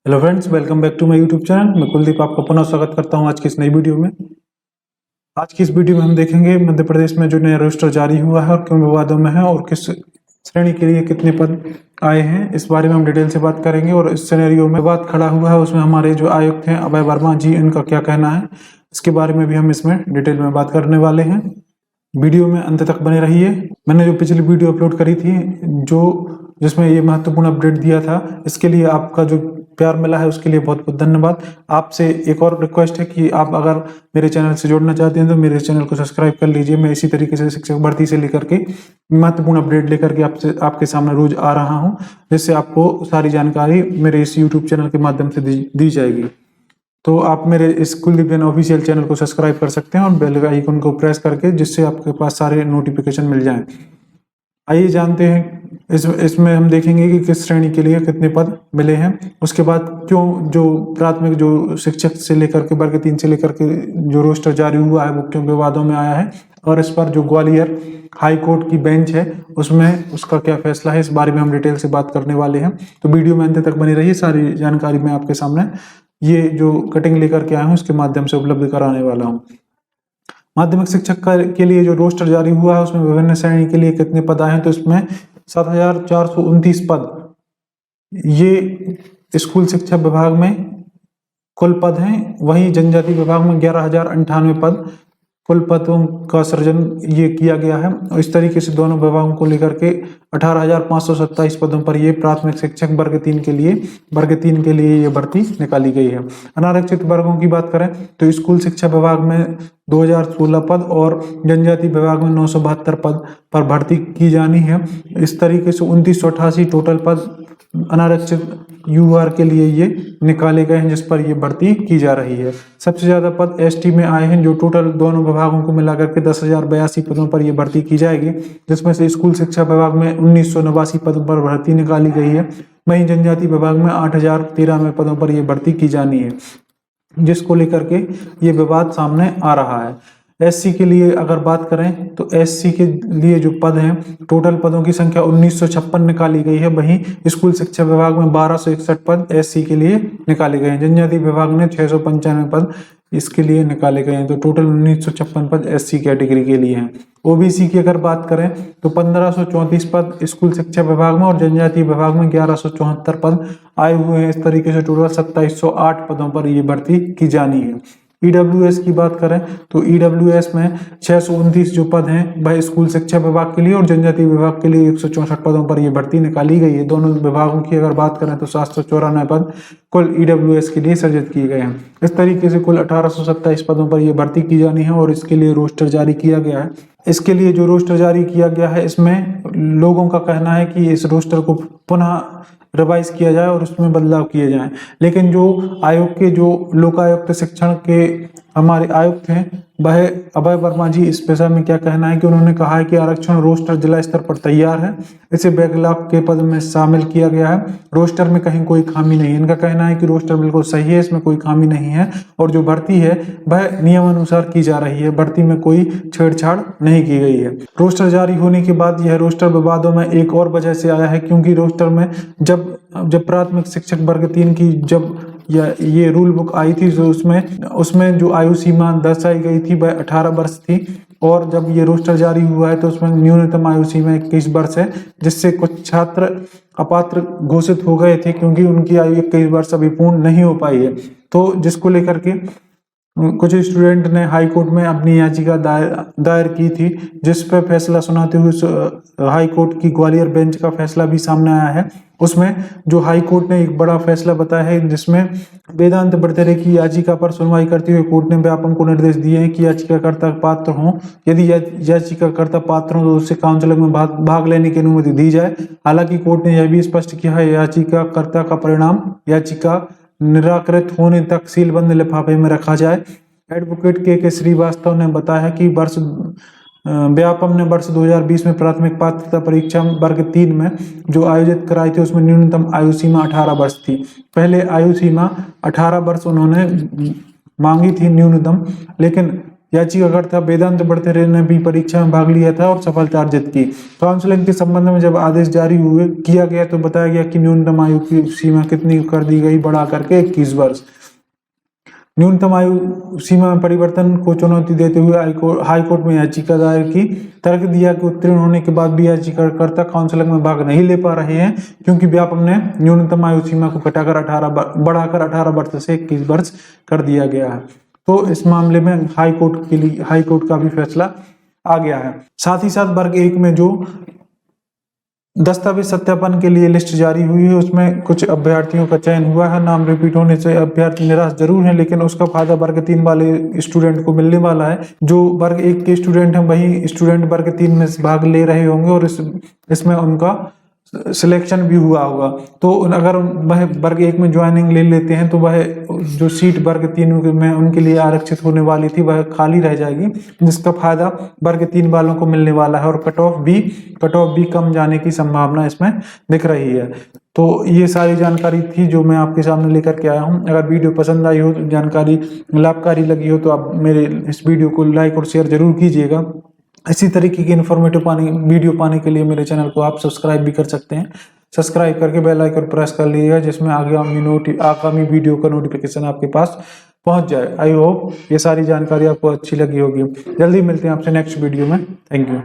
Hello friends, welcome back to my YouTube channel. मैं कुलदीप आपका पुनः स्वागत करता हूं आज की इस नई वीडियो में। आज की इस वीडियो में हम देखेंगे मध्य प्रदेश में जो नया रजिस्टर जारी हुआ है और क्यों विवादों में है और किस श्रेणी के लिए कितने पद आए हैं, इस बारे में हम डिटेल से बात करेंगे। और इस सिनेरियो में विवाद खड़ा हुआ है उसमें हमारे जो आयुक्त हैं अभय वर्मा जी, इनका क्या कहना है, इसके बारे में भी हम इसमें डिटेल में बात करने वाले हैं। वीडियो में अंत तक बने रहिए। मैंने जो पिछली वीडियो अपलोड करी थी जिसमें ये महत्वपूर्ण अपडेट दिया था, इसके लिए आपका जो प्यार मिला है उसके लिए बहुत बहुत धन्यवाद। आपसे एक और रिक्वेस्ट है कि आप अगर मेरे चैनल से जुड़ना चाहते हैं तो मेरे चैनल को सब्सक्राइब कर लीजिए। मैं इसी तरीके से शिक्षक भर्ती से लेकर के महत्वपूर्ण अपडेट लेकर के आपके सामने रोज आ रहा हूं, जिससे आपको सारी जानकारी मेरे इस यूट्यूब चैनल के माध्यम से दी जाएगी। तो आप मेरे इस कुलदीप जैन ऑफिशियल चैनल को सब्सक्राइब कर सकते हैं और बेल आइकन को प्रेस करके, जिससे आपके पास सारे नोटिफिकेशन मिल जाएं। आइए जानते हैं इसमें हम देखेंगे कि किस श्रेणी के लिए कितने पद मिले हैं, उसके बाद क्यों जो प्राथमिक जो शिक्षक से लेकर के वर्ग 3 से लेकर के जो रोस्टर जारी हुआ है वो क्यों विवादों में आया है, और इस पर जो ग्वालियर हाई कोर्ट की बेंच है उसमें उसका क्या फैसला है, इस बारे में हम डिटेल से बात करने वाले हैं। तो वीडियो में अंत तक बनी रही, सारी जानकारी मैं आपके सामने ये जो कटिंग लेकर के आया हूँ उसके माध्यम से उपलब्ध कराने वाला हूँ। माध्यमिक शिक्षक के लिए जो रोस्टर जारी हुआ है उसमें विभिन्न श्रेणी के लिए कितने पद आए हैं, तो इसमें 7,429 पद ये स्कूल शिक्षा विभाग में कुल पद हैं। वहीं जनजाति विभाग में 11,098 पद कुल पदों का सृजन ये किया गया है। और इस तरीके से दोनों विभागों को लेकर के 18,527 पदों पर ये प्राथमिक शिक्षक वर्ग 3 के लिए ये भर्ती निकाली गई है। अनारक्षित वर्गों की बात करें तो स्कूल शिक्षा विभाग में 2016 पद और जनजाति विभाग में 972 पद पर भर्ती की जानी है। इस तरीके से 2988 टोटल पद अनारक्षित यूआर के लिए ये निकाले गए हैं, जिस पर ये भर्ती की जा रही है। सबसे ज्यादा पद एसटी में आए हैं, जो टोटल दोनों विभागों को मिलाकर के 10,082 पदों पर यह भर्ती की जाएगी, जिसमें से स्कूल शिक्षा विभाग में 1989 पदों पर भर्ती निकाली गई है। वहीं जनजाति विभाग में 8,093 पदों पर यह भर्ती की जानी है, जिसको लेकर के ये विवाद सामने आ रहा है। एससी के लिए अगर बात करें तो एससी के लिए जो पद हैं, टोटल पदों की संख्या 1956 निकाली गई है। वहीं स्कूल शिक्षा विभाग में 1261 पद एससी के लिए निकाले गए हैं। जनजाति विभाग में 695 पद इसके लिए निकाले गए हैं। तो टोटल 1956 पद एससी कैटेगरी के लिए हैं। ओबीसी की अगर बात करें तो 1534 पद स्कूल शिक्षा विभाग में और जनजाति विभाग में 1174 पद आए हुए हैं। इस तरीके से टोटल 2708 पदों पर यह भर्ती की जानी है। ईडब्ल्यूएस की बात करें तो ईडब्ल्यूएस में 629 जो पद हैं वह स्कूल शिक्षा विभाग के लिए और जनजाति विभाग के लिए 164 पदों पर यह भर्ती निकाली गई है। दोनों विभागों की अगर बात करें तो 794 पद कुल ईडब्ल्यूएस के लिए सृजित किए गए हैं। इस तरीके से कुल 1827 पदों पर यह भर्ती की जानी है और इसके लिए रोस्टर जारी किया गया है। इसके लिए जो रोस्टर जारी किया गया है, इसमें लोगों का कहना है कि इस रोस्टर को पुनः रिवाइज किया जाए और उसमें बदलाव किए जाएं। लेकिन जो आयोग के जो लोकायुक्त शिक्षण के हमारे आयुक्त हैं वह अभय वर्मा जी, इस पेशा में क्या कहना है कि उन्होंने कहा है कि आरक्षण रोस्टर जिला स्तर पर तैयार है, इसे बैकलॉग के पद में शामिल किया गया है। रोस्टर में कहीं कोई खामी नहीं है। इनका कहना है कि रोस्टर बिल्कुल सही है, इसमें कोई खामी नहीं है और जो भर्ती है वह नियमानुसार की जा रही है। भर्ती में कोई छेड़छाड़ नहीं की गई है। रोस्टर जारी होने के बाद यह रोस्टर विवादों में एक और वजह से आया है, क्योंकि रोस्टर में जब प्राथमिक शिक्षक वर्ग 3 की जब ये रूल बुक आई थी तो उसमें जो आयु सीमा दर्शाई गई थी वह 18 वर्ष थी, और जब ये रोस्टर जारी हुआ है तो उसमें न्यूनतम आयु सीमा 21 वर्ष है, जिससे कुछ छात्र अपात्र घोषित हो गए थे क्योंकि उनकी आयु 21 वर्ष अभी पूर्ण नहीं हो पाई है। तो जिसको लेकर के कुछ स्टूडेंट ने हाई कोर्ट में अपनी याचिका दायर की थी, जिस पर फैसला सुनाते हुए हाई कोर्ट की ग्वालियर बेंच का फैसला भी सामने आया है। उसमें जो हाई कोर्ट ने एक बड़ा फैसला बताया है, जिसमें वेदांत बड़तेरे की याचिका पर सुनवाई करते हुए कोर्ट ने व्यापम को निर्देश दिए हैं कि याचिकाकर्ता पात्र हों, यदि याचिकाकर्ता पात्र हों तो उससे काउंसलिंग में भाग लेने की अनुमति दी जाए। हालांकि कोर्ट ने यह भी स्पष्ट किया है याचिकाकर्ता का परिणाम याचिका निराकृत होने तक सीलबंद लिफाफे में रखा जाए। एडवोकेट के श्रीवास्तव ने बताया कि व्यापम ने वर्ष 2020 में प्राथमिक पात्रता परीक्षा वर्ग 3 में जो आयोजित कराई थी उसमें न्यूनतम आयु सीमा 18 वर्ष थी। पहले आयु सीमा 18 वर्ष उन्होंने मांगी थी न्यूनतम, लेकिन याचिकाकर्ता वेदांत भट्टाचार्य ने भी परीक्षा में भाग लिया था और सफलता अर्जित की। काउंसलिंग के संबंध में जब आदेश जारी किया गया तो बताया गया कि न्यूनतम आयु की सीमा कितनी कर दी गई, बढ़ा करके 21 वर्ष। न्यूनतम आयु सीमा में परिवर्तन को चुनौती देते हुए हाईकोर्ट में याचिका दायर की। तर्क दिया कि उत्तीर्ण होने के बाद भी याचिकाकर्ता काउंसलिंग में भाग नहीं ले पा रहे हैं क्योंकि व्यापक ने न्यूनतम आयु सीमा को बढ़ाकर 18 वर्ष से 21 वर्ष कर दिया गया है। तो इस मामले में हाईकोर्ट का भी फैसला आ गया है। साथ ही साथ वर्ग 1 में जो दस्तावेज सत्यापन के लिए लिस्ट जारी हुई है उसमें कुछ अभ्यर्थियों का चयन हुआ है। नाम रिपीट होने से अभ्यर्थी निराश जरूर हैं, लेकिन उसका फायदा वर्ग 3 वाले स्टूडेंट को मिलने वाला है। जो वर्ग 1 के स्टूडेंट हैं वही स्टूडेंट वर्ग 3 में भाग ले रहे होंगे और इसमें उनका सिलेक्शन भी हुआ होगा। तो अगर वह वर्ग 1 में ज्वाइनिंग ले लेते हैं तो वह जो सीट वर्ग 3 में उनके लिए आरक्षित होने वाली थी वह खाली रह जाएगी, जिसका फायदा वर्ग 3 वालों को मिलने वाला है और कट ऑफ भी कम जाने की संभावना इसमें दिख रही है। तो ये सारी जानकारी थी जो मैं आपके सामने लेकर के आया हूँ। अगर वीडियो पसंद आई हो, तो जानकारी लाभकारी लगी हो तो आप मेरे इस वीडियो को लाइक और शेयर जरूर कीजिएगा। इसी तरीके की इन्फॉर्मेटिव वीडियो पाने के लिए मेरे चैनल को आप सब्सक्राइब भी कर सकते हैं। सब्सक्राइब करके बेल आइकन प्रेस कर लीजिएगा जिसमें आगामी वीडियो का नोटिफिकेशन आपके पास पहुंच जाए। आई होप ये सारी जानकारी आपको अच्छी लगी होगी। जल्दी मिलते हैं आपसे नेक्स्ट वीडियो में। Thank you.